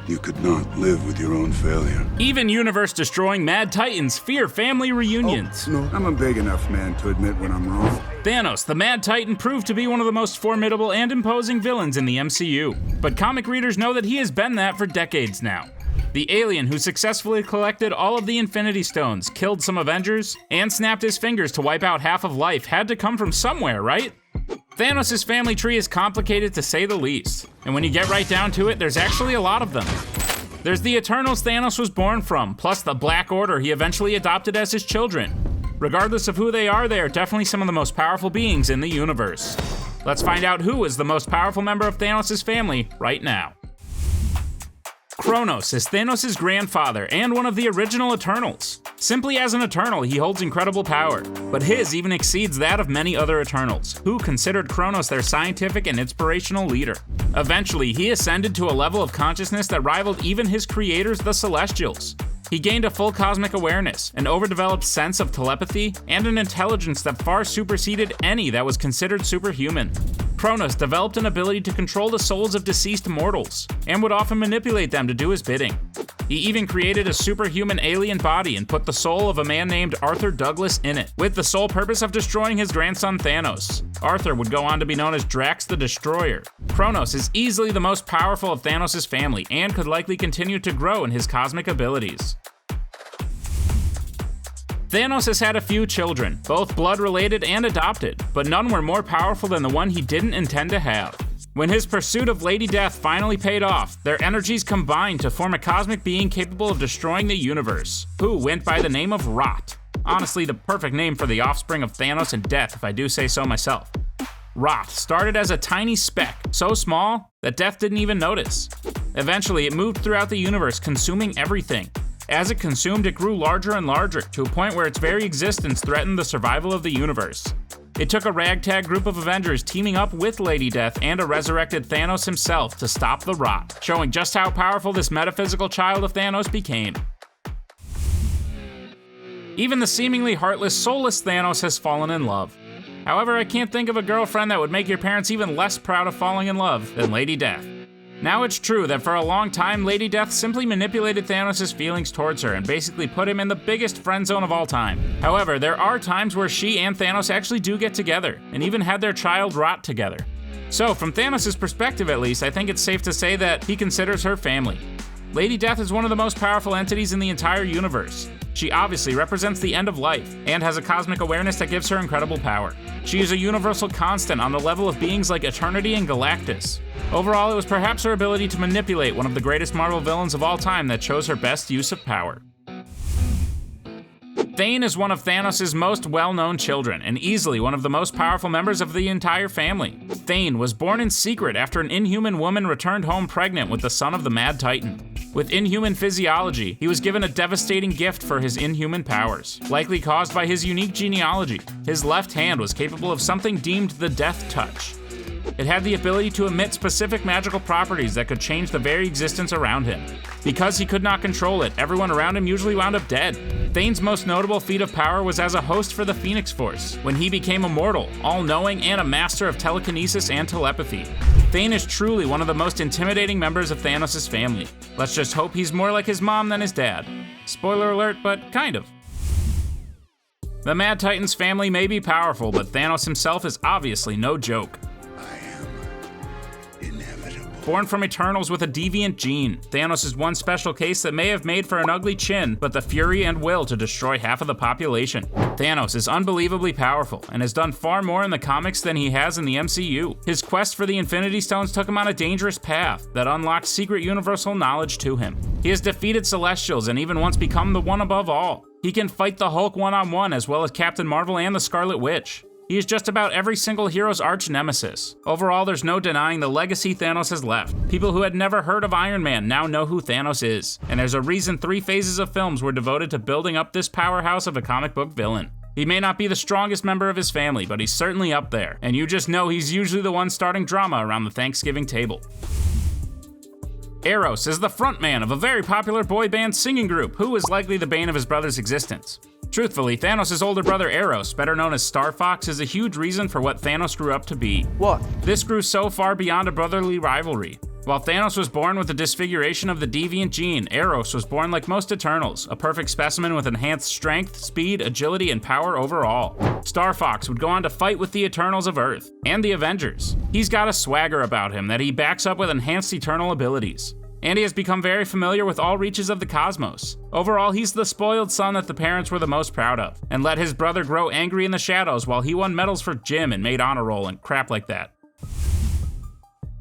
You could not live with your own failure. Even universe-destroying Mad Titans fear family reunions. Oh, no, I'm a big enough man to admit when I'm wrong. Thanos, the Mad Titan, proved to be one of the most formidable and imposing villains in the MCU. But comic readers know that he has been that for decades now. The alien who successfully collected all of the Infinity Stones, killed some Avengers, and snapped his fingers to wipe out half of life had to come from somewhere, right? Thanos' family tree is complicated to say the least. And when you get right down to it, there's actually a lot of them. There's the Eternals Thanos was born from, plus the Black Order he eventually adopted as his children. Regardless of who they are definitely some of the most powerful beings in the universe. Let's find out who is the most powerful member of Thanos' family right now. Kronos is Thanos' grandfather and one of the original Eternals. Simply as an Eternal, he holds incredible power, but his even exceeds that of many other Eternals, who considered Kronos their scientific and inspirational leader. Eventually, he ascended to a level of consciousness that rivaled even his creators, the Celestials. He gained a full cosmic awareness, an overdeveloped sense of telepathy, and an intelligence that far superseded any that was considered superhuman. Kronos developed an ability to control the souls of deceased mortals, and would often manipulate them to do his bidding. He even created a superhuman alien body and put the soul of a man named Arthur Douglas in it, with the sole purpose of destroying his grandson Thanos. Arthur would go on to be known as Drax the Destroyer. Kronos is easily the most powerful of Thanos' family, and could likely continue to grow in his cosmic abilities. Thanos has had a few children, both blood-related and adopted, but none were more powerful than the one he didn't intend to have. When his pursuit of Lady Death finally paid off, their energies combined to form a cosmic being capable of destroying the universe, who went by the name of Rot. Honestly, the perfect name for the offspring of Thanos and Death, if I do say so myself. Rot started as a tiny speck, so small that Death didn't even notice. Eventually, it moved throughout the universe, consuming everything. As it consumed, it grew larger and larger, to a point where its very existence threatened the survival of the universe. It took a ragtag group of Avengers teaming up with Lady Death and a resurrected Thanos himself to stop the Rot, showing just how powerful this metaphysical child of Thanos became. Even the seemingly heartless, soulless Thanos has fallen in love. However, I can't think of a girlfriend that would make your parents even less proud of falling in love than Lady Death. Now it's true that for a long time, Lady Death simply manipulated Thanos' feelings towards her and basically put him in the biggest friend zone of all time. However, there are times where she and Thanos actually do get together, and even had their child Rot together. So, from Thanos' perspective at least, I think it's safe to say that he considers her family. Lady Death is one of the most powerful entities in the entire universe. She obviously represents the end of life, and has a cosmic awareness that gives her incredible power. She is a universal constant on the level of beings like Eternity and Galactus. Overall, it was perhaps her ability to manipulate one of the greatest Marvel villains of all time that chose her best use of power. Thane is one of Thanos' most well-known children, and easily one of the most powerful members of the entire family. Thane was born in secret after an Inhuman woman returned home pregnant with the son of the Mad Titan. With Inhuman physiology, he was given a devastating gift for his Inhuman powers, likely caused by his unique genealogy. His left hand was capable of something deemed the Death Touch. It had the ability to emit specific magical properties that could change the very existence around him. Because he could not control it, everyone around him usually wound up dead. Thane's most notable feat of power was as a host for the Phoenix Force, when he became immortal, all-knowing, and a master of telekinesis and telepathy. Thane is truly one of the most intimidating members of Thanos' family. Let's just hope he's more like his mom than his dad. Spoiler alert, but kind of. The Mad Titan's family may be powerful, but Thanos himself is obviously no joke. Born from Eternals with a deviant gene, Thanos is one special case that may have made for an ugly chin, but the fury and will to destroy half of the population. Thanos is unbelievably powerful, and has done far more in the comics than he has in the MCU. His quest for the Infinity Stones took him on a dangerous path that unlocked secret universal knowledge to him. He has defeated Celestials and even once become the one above all. He can fight the Hulk one-on-one as well as Captain Marvel and the Scarlet Witch. He is just about every single hero's arch nemesis. Overall, there's no denying the legacy Thanos has left. People who had never heard of Iron Man now know who Thanos is, and there's a reason 3 phases of films were devoted to building up this powerhouse of a comic book villain. He may not be the strongest member of his family, but he's certainly up there, and you just know he's usually the one starting drama around the Thanksgiving table. Eros is the frontman of a very popular boy band singing group, who is likely the bane of his brother's existence. Truthfully, Thanos' older brother Eros, better known as Star Fox, is a huge reason for what Thanos grew up to be. What? This grew so far beyond a brotherly rivalry. While Thanos was born with the disfiguration of the deviant gene, Eros was born like most Eternals, a perfect specimen with enhanced strength, speed, agility, and power overall. Star Fox would go on to fight with the Eternals of Earth and the Avengers. He's got a swagger about him that he backs up with enhanced Eternal abilities. And he has become very familiar with all reaches of the cosmos. Overall, he's the spoiled son that the parents were the most proud of, and let his brother grow angry in the shadows while he won medals for gym and made honor roll and crap like that.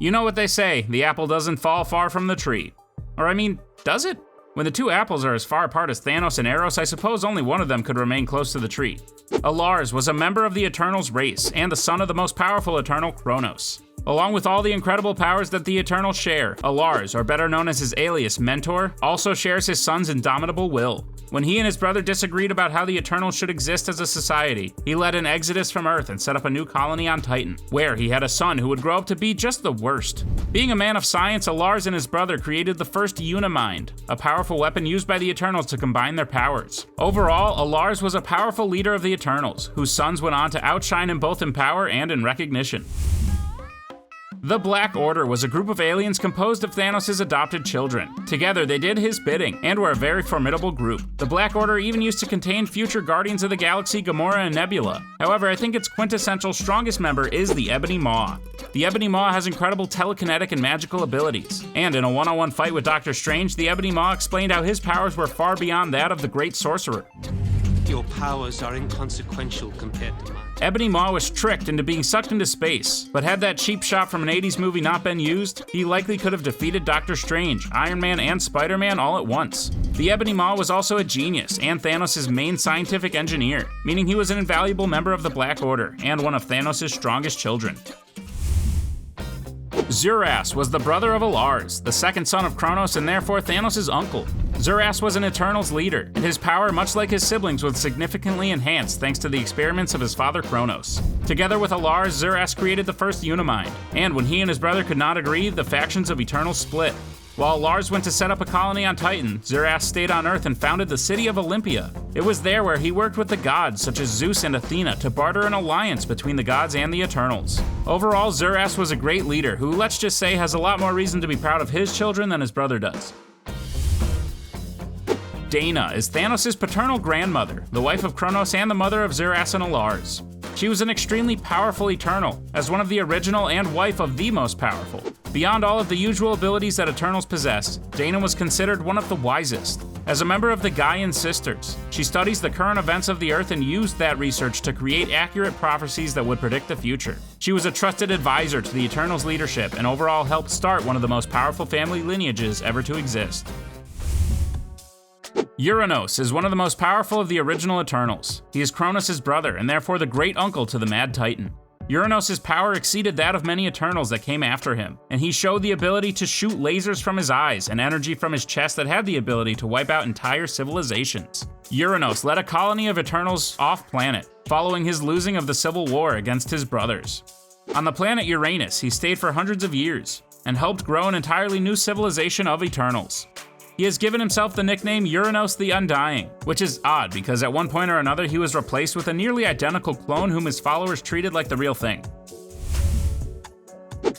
You know what they say, the apple doesn't fall far from the tree. Or I mean, does it? When the two apples are as far apart as Thanos and Eros, I suppose only one of them could remain close to the tree. Alars was a member of the Eternals race, and the son of the most powerful Eternal, Kronos. Along with all the incredible powers that the Eternals share, Alars, or better known as his alias Mentor, also shares his son's indomitable will. When he and his brother disagreed about how the Eternals should exist as a society, he led an exodus from Earth and set up a new colony on Titan, where he had a son who would grow up to be just the worst. Being a man of science, Alars and his brother created the first Unimind, a powerful weapon used by the Eternals to combine their powers. Overall, Alars was a powerful leader of the Eternals, whose sons went on to outshine him both in power and in recognition. The Black Order was a group of aliens composed of Thanos' adopted children. Together, they did his bidding, and were a very formidable group. The Black Order even used to contain future Guardians of the Galaxy Gamora and Nebula. However, I think its quintessential strongest member is the Ebony Maw. The Ebony Maw has incredible telekinetic and magical abilities, and in a one-on-one fight with Doctor Strange, the Ebony Maw explained how his powers were far beyond that of the Great Sorcerer. Your powers are inconsequential compared to mine. Ebony Maw was tricked into being sucked into space, but had that cheap shot from an 80s movie not been used, he likely could have defeated Doctor Strange, Iron Man, and Spider-Man all at once. The Ebony Maw was also a genius and Thanos' main scientific engineer, meaning he was an invaluable member of the Black Order and one of Thanos' strongest children. Zuras was the brother of Alars, the second son of Kronos and therefore Thanos' uncle. Zuras was an Eternals leader, and his power, much like his siblings, was significantly enhanced thanks to the experiments of his father Kronos. Together with Alars, Zuras created the first Unimind, and when he and his brother could not agree, the factions of Eternals split. While Alars went to set up a colony on Titan, Zuras stayed on Earth and founded the city of Olympia. It was there where he worked with the gods such as Zeus and Athena to barter an alliance between the gods and the Eternals. Overall, Zuras was a great leader who, let's just say, has a lot more reason to be proud of his children than his brother does. Dana is Thanos' paternal grandmother, the wife of Kronos and the mother of Zuras and Alars. She was an extremely powerful Eternal, as one of the original and wife of the most powerful. Beyond all of the usual abilities that Eternals possess, Dana was considered one of the wisest. As a member of the Gaian Sisters, she studies the current events of the Earth and used that research to create accurate prophecies that would predict the future. She was a trusted advisor to the Eternals' leadership and overall helped start one of the most powerful family lineages ever to exist. Uranos is one of the most powerful of the original Eternals. He is Kronos' brother and therefore the great uncle to the Mad Titan. Uranos' power exceeded that of many Eternals that came after him, and he showed the ability to shoot lasers from his eyes and energy from his chest that had the ability to wipe out entire civilizations. Uranos led a colony of Eternals off-planet, following his losing of the Civil War against his brothers. On the planet Uranus, he stayed for hundreds of years, and helped grow an entirely new civilization of Eternals. He has given himself the nickname Uranos the Undying, which is odd because at one point or another he was replaced with a nearly identical clone whom his followers treated like the real thing.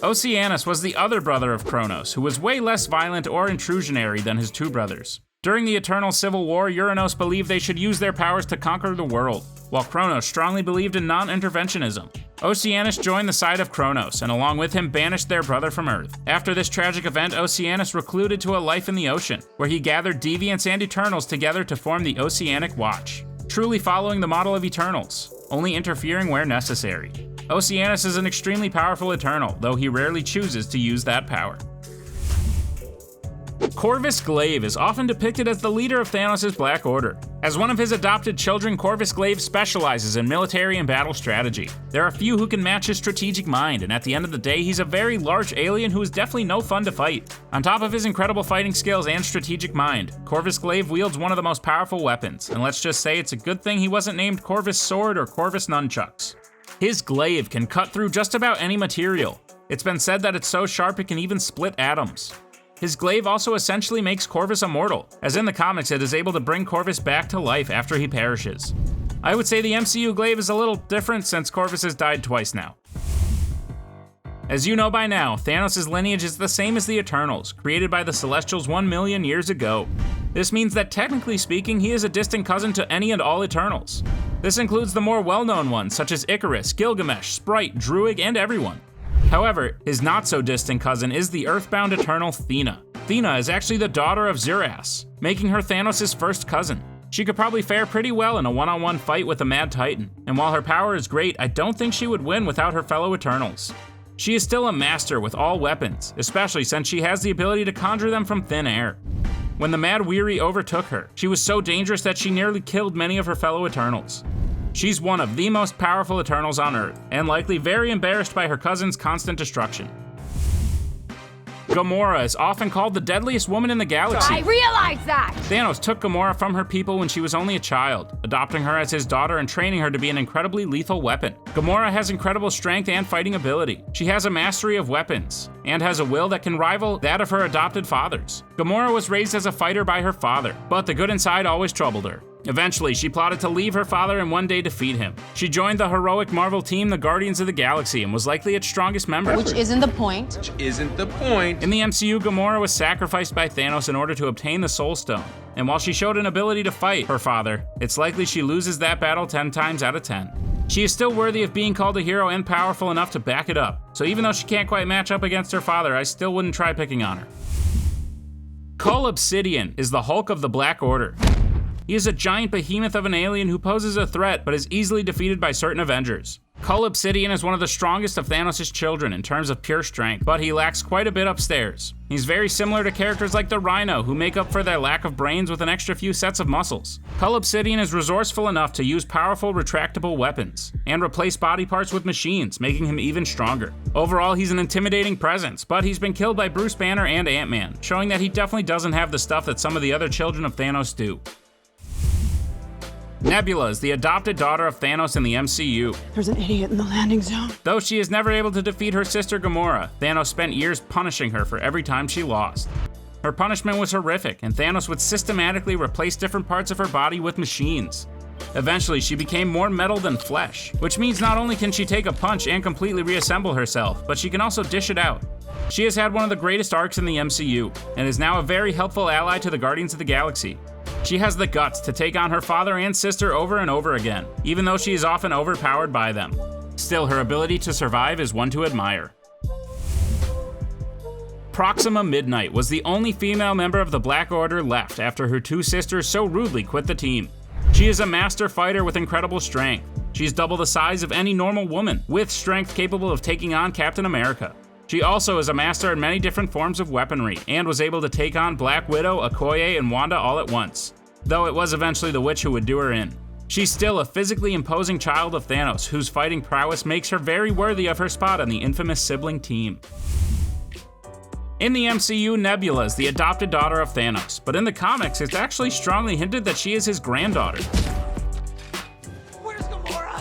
Oceanus was the other brother of Kronos, who was way less violent or intrusionary than his two brothers. During the Eternal Civil War, Uranos believed they should use their powers to conquer the world, while Kronos strongly believed in non-interventionism. Oceanus joined the side of Kronos, and along with him banished their brother from Earth. After this tragic event, Oceanus recluded to a life in the ocean, where he gathered Deviants and Eternals together to form the Oceanic Watch, truly following the model of Eternals, only interfering where necessary. Oceanus is an extremely powerful Eternal, though he rarely chooses to use that power. Corvus Glaive is often depicted as the leader of Thanos' Black Order. As one of his adopted children, Corvus Glaive specializes in military and battle strategy. There are few who can match his strategic mind, and at the end of the day, he's a very large alien who is definitely no fun to fight. On top of his incredible fighting skills and strategic mind, Corvus Glaive wields one of the most powerful weapons, and let's just say it's a good thing he wasn't named Corvus Sword or Corvus Nunchucks. His glaive can cut through just about any material. It's been said that it's so sharp it can even split atoms. His glaive also essentially makes Corvus immortal, as in the comics it is able to bring Corvus back to life after he perishes. I would say the MCU glaive is a little different since Corvus has died twice now. As you know by now, Thanos' lineage is the same as the Eternals, created by the Celestials 1 million years ago. This means that technically speaking, he is a distant cousin to any and all Eternals. This includes the more well-known ones such as Icarus, Gilgamesh, Sprite, Druig, and everyone. However, his not-so-distant cousin is the Earthbound Eternal Thena. Thena is actually the daughter of Zuras, making her Thanos' first cousin. She could probably fare pretty well in a one-on-one fight with the Mad Titan, and while her power is great, I don't think she would win without her fellow Eternals. She is still a master with all weapons, especially since she has the ability to conjure them from thin air. When the Mad Weary overtook her, she was so dangerous that she nearly killed many of her fellow Eternals. She's one of the most powerful Eternals on Earth, and likely very embarrassed by her cousin's constant destruction. Gamora is often called the deadliest woman in the galaxy. I realize that! Thanos took Gamora from her people when she was only a child, adopting her as his daughter and training her to be an incredibly lethal weapon. Gamora has incredible strength and fighting ability. She has a mastery of weapons, and has a will that can rival that of her adopted father's. Gamora was raised as a fighter by her father, but the good inside always troubled her. Eventually, she plotted to leave her father and one day defeat him. She joined the heroic Marvel team, the Guardians of the Galaxy, and was likely its strongest member. Which isn't the point. In the MCU, Gamora was sacrificed by Thanos in order to obtain the Soul Stone. And while she showed an ability to fight her father, it's likely she loses that battle 10 times out of 10. She is still worthy of being called a hero and powerful enough to back it up. So even though she can't quite match up against her father, I still wouldn't try picking on her. Cull Obsidian is the Hulk of the Black Order. He is a giant behemoth of an alien who poses a threat but is easily defeated by certain Avengers. Cull Obsidian is one of the strongest of Thanos' children in terms of pure strength, but he lacks quite a bit upstairs. He's very similar to characters like the Rhino, who make up for their lack of brains with an extra few sets of muscles. Cull Obsidian is resourceful enough to use powerful retractable weapons, and replace body parts with machines, making him even stronger. Overall, he's an intimidating presence, but he's been killed by Bruce Banner and Ant-Man, showing that he definitely doesn't have the stuff that some of the other children of Thanos do. Nebula is the adopted daughter of Thanos in the MCU. There's an idiot in the landing zone. Though she is never able to defeat her sister Gamora, Thanos spent years punishing her for every time she lost. Her punishment was horrific, and Thanos would systematically replace different parts of her body with machines. Eventually, she became more metal than flesh, which means not only can she take a punch and completely reassemble herself, but she can also dish it out. She has had one of the greatest arcs in the MCU, and is now a very helpful ally to the Guardians of the Galaxy. She has the guts to take on her father and sister over and over again, even though she is often overpowered by them. Still, her ability to survive is one to admire. Proxima Midnight was the only female member of the Black Order left after her two sisters so rudely quit the team. She is a master fighter with incredible strength. She's double the size of any normal woman, with strength capable of taking on Captain America. She also is a master in many different forms of weaponry, and was able to take on Black Widow, Okoye, and Wanda all at once, though it was eventually the Witch who would do her in. She's still a physically imposing child of Thanos, whose fighting prowess makes her very worthy of her spot on the infamous sibling team. In the MCU, Nebula is the adopted daughter of Thanos, but in the comics, it's actually strongly hinted that she is his granddaughter. Where's Gamora?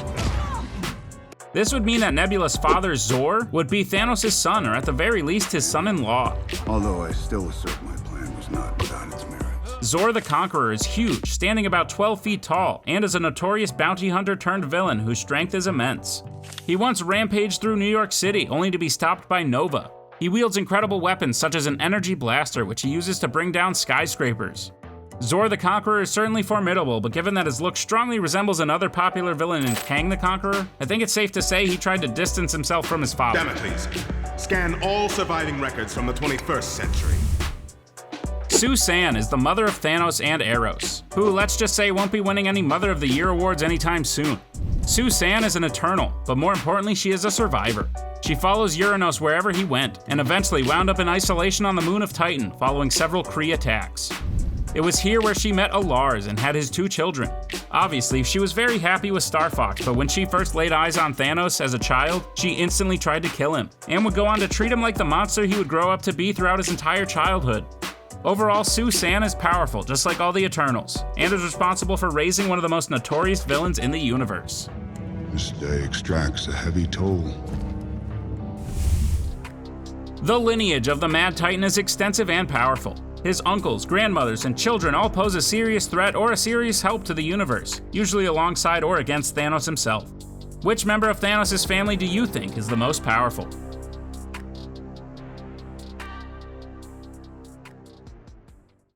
This would mean that Nebula's father, Zor, would be Thanos' son, or at the very least, his son-in-law. Although I still assert my plan was not without its merits. Zor the Conqueror is huge, standing about 12 feet tall, and is a notorious bounty hunter turned villain whose strength is immense. He once rampaged through New York City, only to be stopped by Nova. He wields incredible weapons such as an energy blaster, which he uses to bring down skyscrapers. Zor the Conqueror is certainly formidable, but given that his look strongly resembles another popular villain in Kang the Conqueror, I think it's safe to say he tried to distance himself from his father. Damocles, scan all surviving records from the 21st century. Susan is the mother of Thanos and Eros, who, let's just say, won't be winning any Mother of the Year awards anytime soon. Susan is an Eternal, but more importantly, she is a survivor. She follows Uranos wherever he went, and eventually wound up in isolation on the moon of Titan, following several Kree attacks. It was here where she met Alars and had his two children. Obviously, she was very happy with Star Fox, but when she first laid eyes on Thanos as a child, she instantly tried to kill him, and would go on to treat him like the monster he would grow up to be throughout his entire childhood. Overall, Susan is powerful, just like all the Eternals, and is responsible for raising one of the most notorious villains in the universe. This day extracts a heavy toll. The lineage of the Mad Titan is extensive and powerful. His uncles, grandmothers, and children all pose a serious threat or a serious help to the universe, usually alongside or against Thanos himself. Which member of Thanos' family do you think is the most powerful?